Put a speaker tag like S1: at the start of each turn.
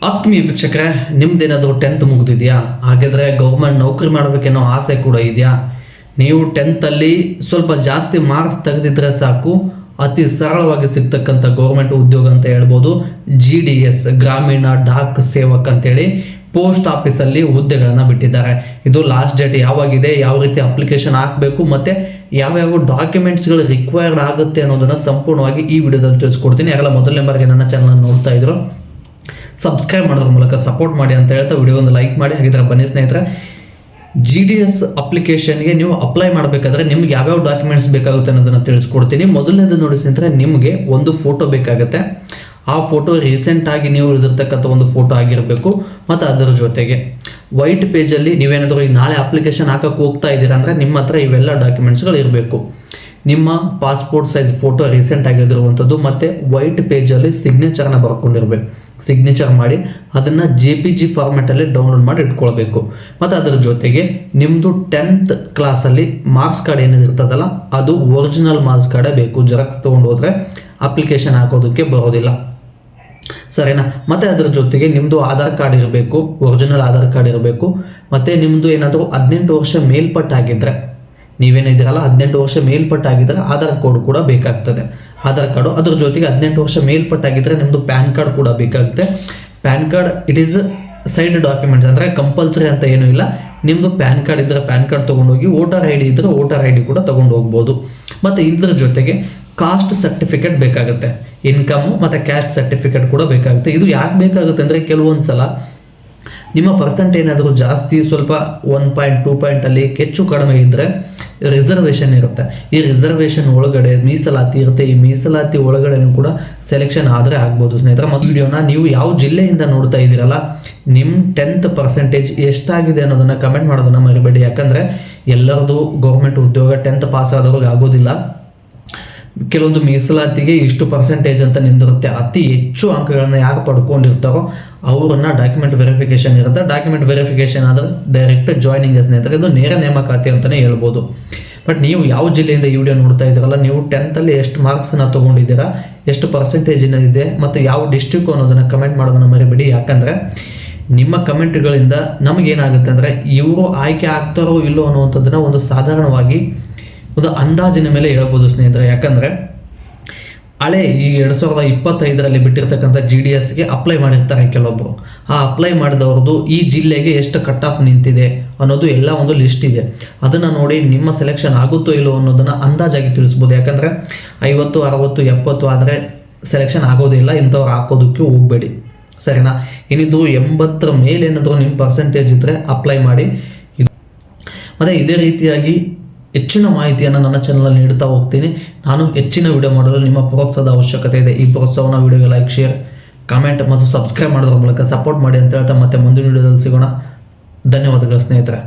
S1: ಆತ್ಮೀಯ ವೀಕ್ಷಕರೇ, ನಿಮ್ದೇನಾದರೂ 10th ಮುಗಿದಿದೆಯಾ? ಹಾಗಾದರೆ ಗೌರ್ಮೆಂಟ್ ನೌಕರಿ ಮಾಡಬೇಕೆನ್ನೋ ಆಸೆ ಕೂಡ ಇದೆಯಾ? ನೀವು 10th ಸ್ವಲ್ಪ ಜಾಸ್ತಿ ಮಾರ್ಕ್ಸ್ ತೆಗೆದಿದ್ರೆ ಸಾಕು, ಅತಿ ಸರಳವಾಗಿ ಸಿಗ್ತಕ್ಕಂಥ ಗೌರ್ಮೆಂಟ್ ಉದ್ಯೋಗ ಅಂತ ಹೇಳ್ಬೋದು. GDS ಗ್ರಾಮೀಣ ಡಾಕ್ ಸೇವಕ್ ಅಂತೇಳಿ ಪೋಸ್ಟ್ ಆಫೀಸಲ್ಲಿ ಹುದ್ದೆಗಳನ್ನು ಬಿಟ್ಟಿದ್ದಾರೆ. ಇದು ಲಾಸ್ಟ್ ಡೇಟ್ ಯಾವಾಗಿದೆ, ಯಾವ ರೀತಿ ಅಪ್ಲಿಕೇಶನ್ ಹಾಕಬೇಕು ಮತ್ತು ಯಾವ್ಯಾವ ಡಾಕ್ಯುಮೆಂಟ್ಸ್ಗಳು ರಿಕ್ವೈರ್ಡ್ ಆಗುತ್ತೆ ಅನ್ನೋದನ್ನು ಸಂಪೂರ್ಣವಾಗಿ ಈ ವಿಡಿಯೋದಲ್ಲಿ ತಿಳಿಸ್ಕೊಡ್ತೀನಿ. ಯಾರೆಲ್ಲ ಮೊದಲನೇ ಬಾರಿಗೆ ನನ್ನ ಚಾನಲ್ ನೋಡ್ತಾ ಇದ್ರು, ಸಬ್ಸ್ಕ್ರೈಬ್ ಮಾಡೋದ್ರ ಮೂಲಕ ಸಪೋರ್ಟ್ ಮಾಡಿ ಅಂತ ಹೇಳ್ತಾ ವಿಡಿಯೋ ಒಂದು ಲೈಕ್ ಮಾಡಿ. ಹಾಗಿದ್ರೆ ಬನ್ನಿ ಸ್ನೇಹಿತರೆ, GDS ಅಪ್ಲಿಕೇಶನ್ಗೆ ನೀವು ಅಪ್ಲೈ ಮಾಡಬೇಕಾದ್ರೆ ನಿಮ್ಗೆ ಯಾವ್ಯಾವ ಡಾಕ್ಯುಮೆಂಟ್ಸ್ ಬೇಕಾಗುತ್ತೆ ಅನ್ನೋದನ್ನು ತಿಳಿಸ್ಕೊಡ್ತೀನಿ. ಮೊದಲನೇದು ನೋಡಿ ಸ್ನೇಹಿತರೆ, ನಿಮಗೆ ಒಂದು ಫೋಟೋ ಬೇಕಾಗುತ್ತೆ. ಆ ಫೋಟೋ ರೀಸೆಂಟಾಗಿ ನೀವು ಇಳಿದಿರ್ತಕ್ಕಂಥ ಒಂದು ಫೋಟೋ ಆಗಿರಬೇಕು. ಮತ್ತು ಅದರ ಜೊತೆಗೆ ವೈಟ್ ಪೇಜಲ್ಲಿ ನೀವೇನಾದರೂ ಈಗ ನಾಳೆ ಅಪ್ಲಿಕೇಶನ್ ಹಾಕೋಕ್ಕೆ ಹೋಗ್ತಾ ಇದ್ದೀರಾ ಅಂದರೆ ನಿಮ್ಮ ಹತ್ರ ಇವೆಲ್ಲ ಡಾಕ್ಯುಮೆಂಟ್ಸ್ಗಳು ಇರಬೇಕು. ನಿಮ್ಮ ಪಾಸ್ಪೋರ್ಟ್ ಸೈಜ್ ಫೋಟೋ ರೀಸೆಂಟ್ ಆಗಿರುವಂಥದ್ದು ಮತ್ತು ವೈಟ್ ಪೇಜಲ್ಲಿ ಸಿಗ್ನೇಚರ್ನ ಬರ್ಕೊಂಡಿರ್ಬೇಕು. ಸಿಗ್ನೇಚರ್ ಮಾಡಿ ಅದನ್ನು JPG ಫಾರ್ಮ್ಯಾಟಲ್ಲಿ ಡೌನ್ಲೋಡ್ ಮಾಡಿ ಇಟ್ಕೊಳ್ಬೇಕು. ಮತ್ತು ಅದರ ಜೊತೆಗೆ ನಿಮ್ಮದು 10th ಕ್ಲಾಸಲ್ಲಿ ಮಾರ್ಕ್ಸ್ ಕಾರ್ಡ್ ಏನಿರ್ತದಲ್ಲ, ಅದು ಒರಿಜಿನಲ್ ಮಾರ್ಕ್ಸ್ ಕಾರ್ಡೇ ಬೇಕು. ಜೆರಾಕ್ಸ್ ತೊಗೊಂಡು ಹೋದರೆ ಅಪ್ಲಿಕೇಶನ್ ಹಾಕೋದಕ್ಕೆ ಬರೋದಿಲ್ಲ, ಸರಿನಾ? ಮತ್ತು ಅದರ ಜೊತೆಗೆ ನಿಮ್ಮದು ಆಧಾರ್ ಕಾರ್ಡ್ ಇರಬೇಕು, ಒರಿಜಿನಲ್ ಆಧಾರ್ ಕಾರ್ಡ್ ಇರಬೇಕು. ಮತ್ತು ನಿಮ್ಮದು ಏನಾದರೂ 18 ವರ್ಷ ಮೇಲ್ಪಟ್ಟಾಗಿದ್ದರೆ, ನೀವೇನಿದ್ದೀರಲ್ಲ 18 ವರ್ಷ ಮೇಲ್ಪಟ್ಟಾಗಿದ್ದರೆ ಆಧಾರ್ ಕಾರ್ಡ್ ಕೂಡ ಬೇಕಾಗ್ತದೆ. ಆಧಾರ್ ಕಾರ್ಡು ಅದ್ರ ಜೊತೆಗೆ 18 ವರ್ಷ ಮೇಲ್ಪಟ್ಟಾಗಿದ್ದರೆ ನಿಮ್ಮದು ಪ್ಯಾನ್ ಕಾರ್ಡ್ ಕೂಡ ಬೇಕಾಗುತ್ತೆ. PAN card it is side documents, ಅಂದರೆ ಕಂಪಲ್ಸರಿ ಅಂತ ಏನೂ ಇಲ್ಲ. ನಿಮ್ಮದು ಪ್ಯಾನ್ ಕಾರ್ಡ್ ಇದ್ದರೆ ಪ್ಯಾನ್ ಕಾರ್ಡ್ ತೊಗೊಂಡೋಗಿ, ವೋಟರ್ ID ಇದ್ದರೆ ವೋಟರ್ ID ಕೂಡ ತೊಗೊಂಡು ಹೋಗ್ಬೋದು. ಮತ್ತು ಇದ್ರ ಜೊತೆಗೆ ಕಾಸ್ಟ್ ಸರ್ಟಿಫಿಕೇಟ್ ಬೇಕಾಗುತ್ತೆ, ಇನ್ಕಮು ಮತ್ತು ಕ್ಯಾಸ್ಟ್ ಸರ್ಟಿಫಿಕೇಟ್ ಕೂಡ ಬೇಕಾಗುತ್ತೆ. ಇದು ಯಾಕೆ ಬೇಕಾಗುತ್ತೆ ಅಂದರೆ, ಕೆಲವೊಂದು ಸಲ ನಿಮ್ಮ ಪರ್ಸೆಂಟ್ ಏನಾದರೂ ಜಾಸ್ತಿ ಸ್ವಲ್ಪ 1 ಪಾಯಿಂಟ್ 2 ಪಾಯಿಂಟಲ್ಲಿ ಹೆಚ್ಚು ಕಡಿಮೆ ಇದ್ದರೆ ರಿಸರ್ವೇಷನ್ ಇರುತ್ತೆ. ಈ ರಿಸರ್ವೇಷನ್ ಒಳಗಡೆ ಮೀಸಲಾತಿ ಇರುತ್ತೆ. ಈ ಮೀಸಲಾತಿ ಒಳಗಡೆನೂ ಕೂಡ ಸೆಲೆಕ್ಷನ್ ಆದರೆ ಆಗ್ಬೋದು. ಸ್ನೇಹಿತರೆ, ಮೊದಲು ವಿಡಿಯೋನ ನೀವು ಯಾವ ಜಿಲ್ಲೆಯಿಂದ ನೋಡ್ತಾ ಇದ್ದೀರಲ್ಲ, ನಿಮ್ಮ 10th ಪರ್ಸೆಂಟೇಜ್ ಎಷ್ಟಾಗಿದೆ ಅನ್ನೋದನ್ನು ಕಮೆಂಟ್ ಮಾಡೋದನ್ನು ಮರಿಬೇಡಿ. ಯಾಕಂದರೆ ಎಲ್ಲರದು ಗೌರ್ಮೆಂಟ್ ಉದ್ಯೋಗ 10th ಪಾಸ್ ಆದವ್ರಿಗೆ ಆಗೋದಿಲ್ಲ. ಕೆಲವೊಂದು ಮೀಸಲಾತಿಗೆ ಇಷ್ಟು ಪರ್ಸೆಂಟೇಜ್ ಅಂತ ನಿಂದಿರುತ್ತೆ. ಅತಿ ಹೆಚ್ಚು ಅಂಕಗಳನ್ನು ಯಾರು ಪಡ್ಕೊಂಡಿರ್ತಾರೋ ಅವರನ್ನು ಡಾಕ್ಯುಮೆಂಟ್ ವೆರಿಫಿಕೇಷನ್ ಇರುತ್ತೆ. ಡಾಕ್ಯುಮೆಂಟ್ ವೆರಿಫಿಕೇಷನ್ ಆದರೆ ಡೈರೆಕ್ಟ್ ಜಾಯ್ನಿಂಗ್ ಸ್ನೇಹಿತರೆ, ಇದು ನೇರ ನೇಮಕಾತಿ ಅಂತಲೇ ಹೇಳ್ಬೋದು. ಬಟ್ ನೀವು ಯಾವ ಜಿಲ್ಲೆಯಿಂದ ಈ ವಿಡಿಯೋ ನೋಡ್ತಾ ಇದ್ದೀರಲ್ಲ, ನೀವು 10th ಎಷ್ಟು ಮಾರ್ಕ್ಸನ್ನು ತೊಗೊಂಡಿದ್ದೀರಾ, ಎಷ್ಟು ಪರ್ಸೆಂಟೇಜಿನ ಇದೆ ಮತ್ತು ಯಾವ ಡಿಸ್ಟ್ರಿಕ್ಟು ಅನ್ನೋದನ್ನು ಕಮೆಂಟ್ ಮಾಡೋದನ್ನು ಮರಿಬೇಡಿ. ಯಾಕಂದರೆ ನಿಮ್ಮ ಕಮೆಂಟ್ಗಳಿಂದ ನಮಗೇನಾಗುತ್ತೆ ಅಂದರೆ, ಇವರು ಆಯ್ಕೆ ಆಗ್ತಾರೋ ಇಲ್ಲೋ ಅನ್ನುವಂಥದ್ದನ್ನು ಒಂದು ಸಾಧಾರಣವಾಗಿ ಒಂದು ಅಂದಾಜಿನ ಮೇಲೆ ಹೇಳ್ಬೋದು ಸ್ನೇಹಿತರೆ. ಯಾಕಂದರೆ ಹಳೆ ಈ 2025ರಲ್ಲಿ ಬಿಟ್ಟಿರ್ತಕ್ಕಂಥ GDSಗೆ ಅಪ್ಲೈ ಮಾಡಿರ್ತಾರೆ ಕೆಲವೊಬ್ಬರು. ಆ ಅಪ್ಲೈ ಮಾಡಿದವ್ರದ್ದು ಈ ಜಿಲ್ಲೆಗೆ ಎಷ್ಟು ಕಟ್ ಆಫ್ ನಿಂತಿದೆ ಅನ್ನೋದು ಎಲ್ಲ ಒಂದು ಲಿಸ್ಟ್ ಇದೆ. ಅದನ್ನು ನೋಡಿ ನಿಮ್ಮ ಸೆಲೆಕ್ಷನ್ ಆಗುತ್ತೋ ಇಲ್ಲೋ ಅನ್ನೋದನ್ನು ಅಂದಾಜಾಗಿ ತಿಳಿಸ್ಬೋದು. ಯಾಕಂದರೆ 50, 60, 70 ಆದರೆ ಸೆಲೆಕ್ಷನ್ ಆಗೋದಿಲ್ಲ. ಇಂಥವ್ರು ಹಾಕೋದಕ್ಕೆ ಹೋಗಬೇಡಿ, ಸರಿನಾ? ಇನ್ನಿದು 80ರ ಮೇಲೇನಾದರೂ ನಿಮ್ಮ ಪರ್ಸೆಂಟೇಜ್ ಇದ್ದರೆ ಅಪ್ಲೈ ಮಾಡಿ. ಮತ್ತು ಇದೇ ರೀತಿಯಾಗಿ ಹೆಚ್ಚಿನ ಮಾಹಿತಿಯನ್ನು ನನ್ನ ಚಾನಲಲ್ಲಿ ನೀಡ್ತಾ ಹೋಗ್ತೀನಿ. ನಾನು ಹೆಚ್ಚಿನ ವಿಡಿಯೋ ಮಾಡಲು ನಿಮ್ಮ ಪ್ರೋತ್ಸಾಹದ ಅವಶ್ಯಕತೆ ಇದೆ. ಈ ಪ್ರೋತ್ಸಾಹನ ವಿಡಿಯೋಗೆ ಲೈಕ್, ಶೇರ್, ಕಾಮೆಂಟ್ ಮತ್ತು ಸಬ್ಸ್ಕ್ರೈಬ್ ಮಾಡೋದ್ರ ಮೂಲಕ ಸಪೋರ್ಟ್ ಮಾಡಿ ಅಂತ ಹೇಳ್ತಾ ಮತ್ತೆ ಮುಂದಿನ ವಿಡಿಯೋದಲ್ಲಿ ಸಿಗೋಣ. ಧನ್ಯವಾದಗಳು ಸ್ನೇಹಿತರೆ.